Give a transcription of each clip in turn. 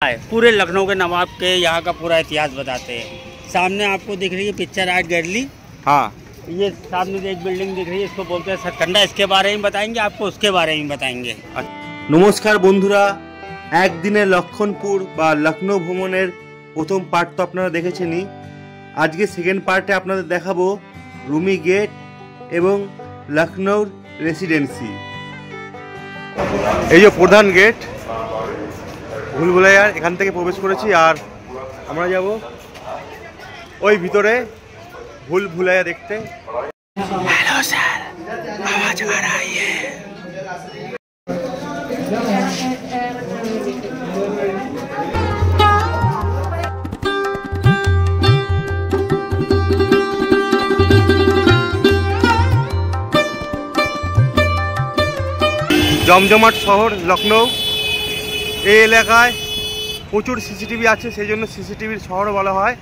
है, पूरे लखनऊ के नवाब के यहाँ का पूरा इतिहास बताते हैं। सामने आपको दिख रही है पिक्चर आर्ट गैलरी। हाँ, ये सामने एक बिल्डिंग दिख रही है, इसको बोलते हैं सतकंडा। इसके बारे में बताएंगे आपको, उसके बारे में बताएंगे। नमस्कार बंधुरा, একদিনে লক্ষণপুর বা লখনৌ ভ্রমণের প্রথম পার্ট তো আপনারা দেখেছেনই। আজকে সেকেন্ড পার্টে আপনাদের দেখাবো রুমি গেট এবং লখনৌর রেসিডেন্সি। এই যে প্রধান গেট ভুলভুলাইয়ার, এখান থেকে প্রবেশ করেছি আর আমরা যাব ওই ভিতরে ভুলভুলাইয়া দেখতে। হ্যালো স্যার, আওয়াজ আ रहा है? জমজমাট শহর লখনৌ। এই এলাকায় প্রচুর সিসিটিভি আছে, সেই জন্য সিসিটিভির শহরও বলা হয়।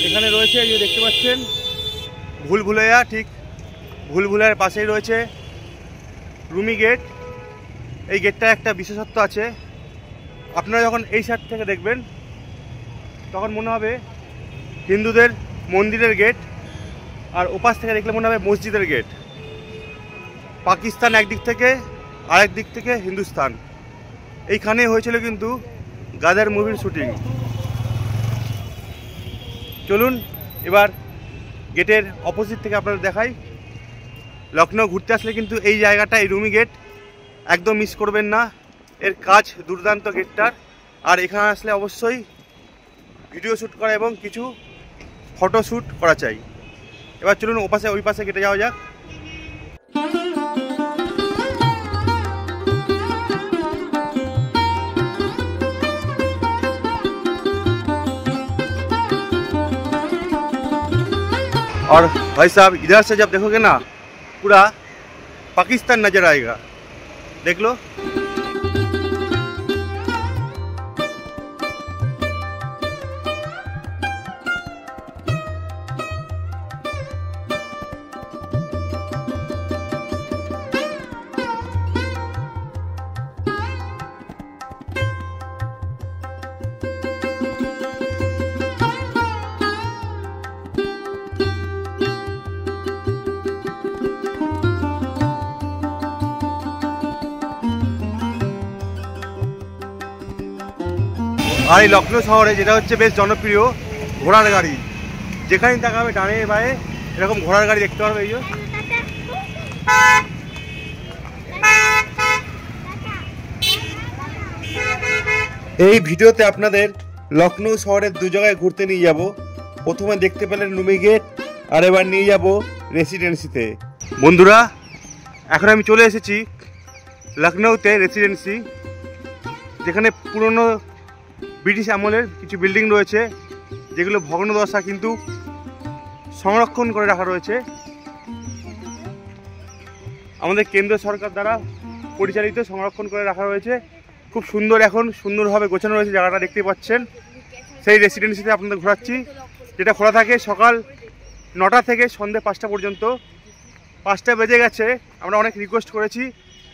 এখানে রয়েছে, এই যে দেখতে পাচ্ছেন ভুলভুলাইয়া, ঠিক ভুলভুলাইয়ার পাশেই রয়েছে রুমি গেট। এই গেটটা একটা বিশেষত্ব আছে, আপনারা যখন এই সাইড থেকে দেখবেন তখন মনে হবে হিন্দুদের মন্দিরের গেট, আর ওপাশ থেকে দেখলে মনে হবে মসজিদের গেট। পাকিস্তান একদিক থেকে, আরেক দিক থেকে হিন্দুস্তান। এইখানে হয়েছিল কিন্তু গাদার মুভির শুটিং। চলুন এবার গেটের অপোজিট থেকে আপনাদের দেখাই। লখনৌ ঘুরতে আসলে কিন্তু এই জায়গাটা, এই রুমি গেট একদম মিস করবেন না। এর কাজ দুর্দান্ত গেটটার। আর এখানে আসলে অবশ্যই ভিডিও শ্যুট করা এবং কিছু ফটো শ্যুট করা চাই। এবার চলুন ওই পাশে কেটে যাওয়া যাক। और भाई साहब इधर से जब देखोगे ना पूरा पाकिस्तान नजर आएगा, देख लो। আর এই লখনৌ শহরে যেটা হচ্ছে বেশ জনপ্রিয় ঘোড়ার গাড়ি। যেখানেই তাকাবে ডানে বায়ে এরকম ঘোড়ার গাড়ি দেখতে পারবে। এই ভিডিওতে আপনাদের লখনৌ শহরের দু জায়গায় ঘুরতে নিয়ে যাব। প্রথমে দেখতে পেলেন রুমি গেট, আর এবার নিয়ে যাব রেসিডেন্সিতে। বন্ধুরা, এখন আমি চলে এসেছি লখনৌতে রেসিডেন্সি, যেখানে পুরনো ব্রিটিশ আমলের কিছু বিল্ডিং রয়েছে, যেগুলো ভগ্নদশা কিন্তু সংরক্ষণ করে রাখা রয়েছে। আমাদের কেন্দ্র সরকার দ্বারা পরিচালিত সংরক্ষণ করে রাখা রয়েছে। খুব সুন্দর, এখন সুন্দরভাবে গোছানো রয়েছে জায়গাটা, দেখতে পাচ্ছেন। সেই রেসিডেন্সিতে আপনাদের ঘোরাচ্ছি, যেটা খোলা থাকে সকাল 9টা থেকে সন্ধ্যে 5টা পর্যন্ত। 5টা বেজে গেছে, আমরা অনেক রিকোয়েস্ট করেছি,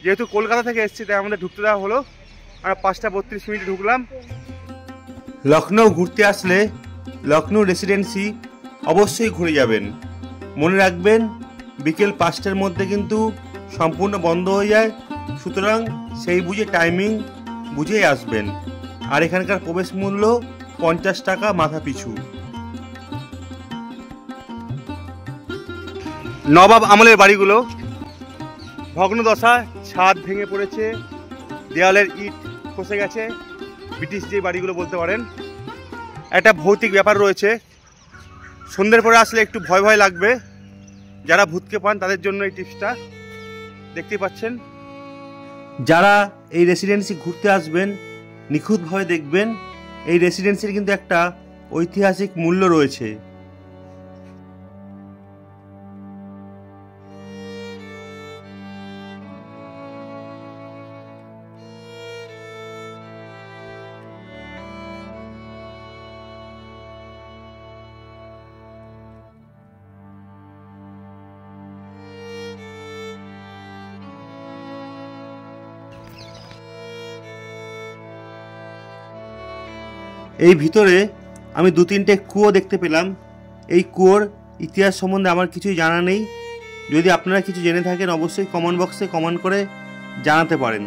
যেহেতু কলকাতা থেকে এসেছি তাই আমাদের ঢুকতে দেওয়া হলো। আমরা 5টা 32 মিনিটে ঢুকলাম। লখনৌ ঘুরতে আসলে লখনৌ রেসিডেন্সি অবশ্যই ঘুরে যাবেন। মনে রাখবেন বিকেল 5টার মধ্যে কিন্তু সম্পূর্ণ বন্ধ হয়ে যায়, সুতরাং সেই বুঝে টাইমিং বুঝেই আসবেন। আর এখানকার প্রবেশ মূল্য 50 টাকা মাথা পিছু। নবাব আমলের বাড়িগুলো ভগ্নদশা, ছাদ ভেঙে পড়েছে, দেওয়ালের ইট খসে গেছে। ব্রিটিশ যে বাড়িগুলো বলতে পারেন। একটা ভৌতিক ব্যাপার রয়েছে, সন্ধ্যের পরে আসলে একটু ভয় ভয় লাগবে। যারা ভূতকে পান তাদের জন্য এই টিপসটা, দেখতে পাচ্ছেন। যারা এই রেসিডেন্সি ঘুরতে আসবেন নিখুঁতভাবে দেখবেন, এই রেসিডেন্সির কিন্তু একটা ঐতিহাসিক মূল্য রয়েছে। এই ভিতরে আমি 2-3টে কুয়ো দেখতে পেলাম। এই কুয়োর ইতিহাস সম্বন্ধে আমার কিছুই জানা নেই। যদি আপনারা কিছু জেনে থাকেন অবশ্যই কমেন্ট বক্সে কমেন্ট করে জানাতে পারেন।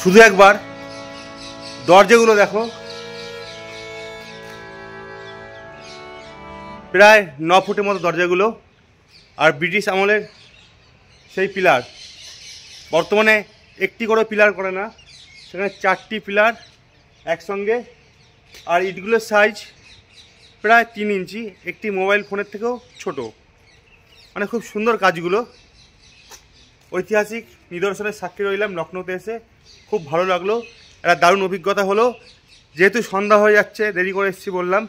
শুধু একবার দরজাগুলো দেখো, প্রায় 9 ফুটের মতো দরজাগুলো, আর ব্রিটিশ আমলের সেই পিলার। বর্তমানে একটি করে পিলার করে না, সেখানে 4টি পিলার একসঙ্গে, আর ইটগুলোর সাইজ প্রায় 3 ইঞ্চি, একটি মোবাইল ফোনের থেকেও ছোট। মানে খুব সুন্দর কাজগুলো। ঐতিহাসিক নিদর্শনের সাক্ষী রইলাম লখনৌতে এসে, খুব ভালো লাগলো। একটা দারুণ অভিজ্ঞতা হলো। যেহেতু সন্ধ্যা হয়ে যাচ্ছে, দেরি করে এসেছি বললাম,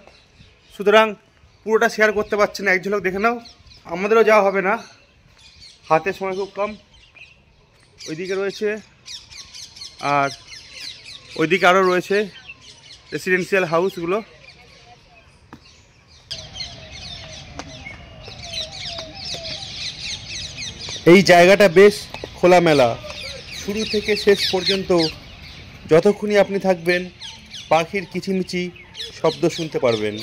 সুতরাং পুরোটা শেয়ার করতে পারছি না। এক ঝলক দেখে নাও, আমাদেরও যাওয়া হবে না, হাতে সময় খুব কম। ওইদিকে রয়েছে, আর ওইদিকে আরও রয়েছে রেসিডেন্সিয়াল হাউসগুলো। এই জায়গাটা বেশ খোলামেলা, শুরু থেকে শেষ পর্যন্ত যতক্ষণই আপনি থাকবেন পাখির কিচিমিচি শব্দ শুনতে পারবেন।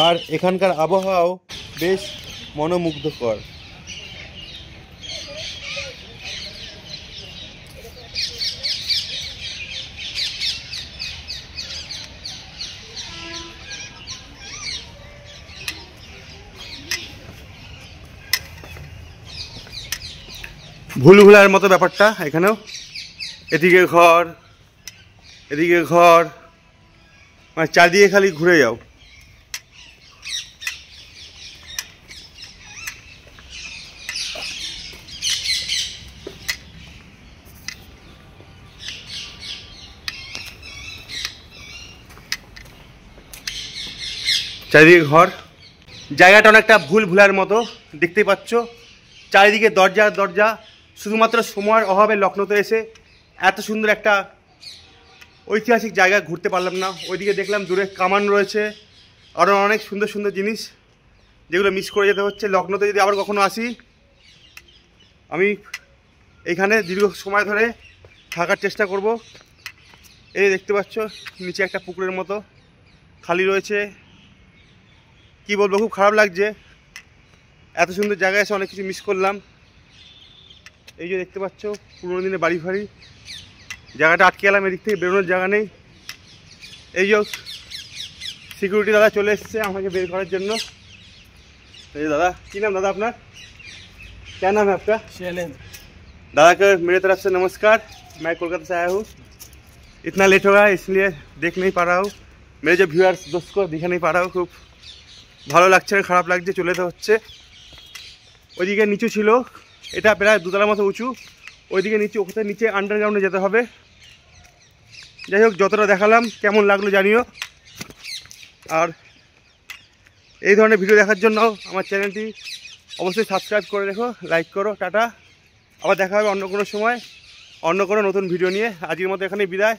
আর এখানকার আবহাওয়াও বেশ মনোমুগ্ধকর। ভুলভুলার মতো ব্যাপারটা এখানেও, এদিকে ঘর এদিকে ঘর, মানে চারদিকে খালি ঘুরে যাও। চারিদিকে ঘর, জায়গাটা অনেকটা ভুলভুলার মতো দেখতেই পাচ্ছ। চারিদিকে দরজা দরজা। শুধুমাত্র সময়ের অভাবে লখনৌতে এসে এত সুন্দর একটা ঐতিহাসিক জায়গা ঘুরতে পারলাম না। ওইদিকে দেখলাম দূরে কামান রয়েছে, আরও অনেক সুন্দর সুন্দর জিনিস, যেগুলো মিস করে যেতে হচ্ছে। লখনৌতে যদি আবার কখনো আসি, আমি এইখানে দীর্ঘ সময় ধরে থাকার চেষ্টা করব। এই দেখতে পাচ্ছ নিচে একটা পুকুরের মতো খালি রয়েছে। কি বলবো, খুব খারাপ লাগছে। এত সুন্দর জায়গায় এসে অনেক কিছু মিস করলাম। এই যে দেখতে পাচ্ছ পুরোনো দিনের বাড়ি ফাড়ি, জায়গাটা আটকে গেলাম, এদিক থেকে বেরোনোর জায়গা নেই। এই যে সিকিউরিটি দাদা চলে এসছে আমাকে বের করার জন্য। এই দাদা, কি नाम दादा আপনার? क्या नाम है आपका? शैलेंद्र। दादा के मेरे तरफ से नमस्कार। मैं कोलकाता से आया हूँ। इतना लेट हो गया इसलिए देख नहीं पा रहा हूँ। मेरे जो व्यूअर्स दोस्त को दिखा नहीं पा रहा हूँ। খুব ভালো লাগছে, খারাপ লাগছে, চলে যেতে হচ্ছে। ওইদিকে নিচু ছিল, এটা প্রায় 2 তলার মতো উঁচু। ওইদিকে নিচে, ওখানে নিচে আন্ডারগ্রাউন্ডে যেতে হবে। যাই হোক, যতটা দেখালাম কেমন লাগলো জানিও। আর এই ধরনের ভিডিও দেখার জন্য আমার চ্যানেলটি অবশ্যই সাবস্ক্রাইব করে রেখো, লাইক করো। টাটা, আবার দেখা হবে অন্য কোনো সময় অন্য কোনো নতুন ভিডিও নিয়ে। আজকের মতো এখানেই বিদায়।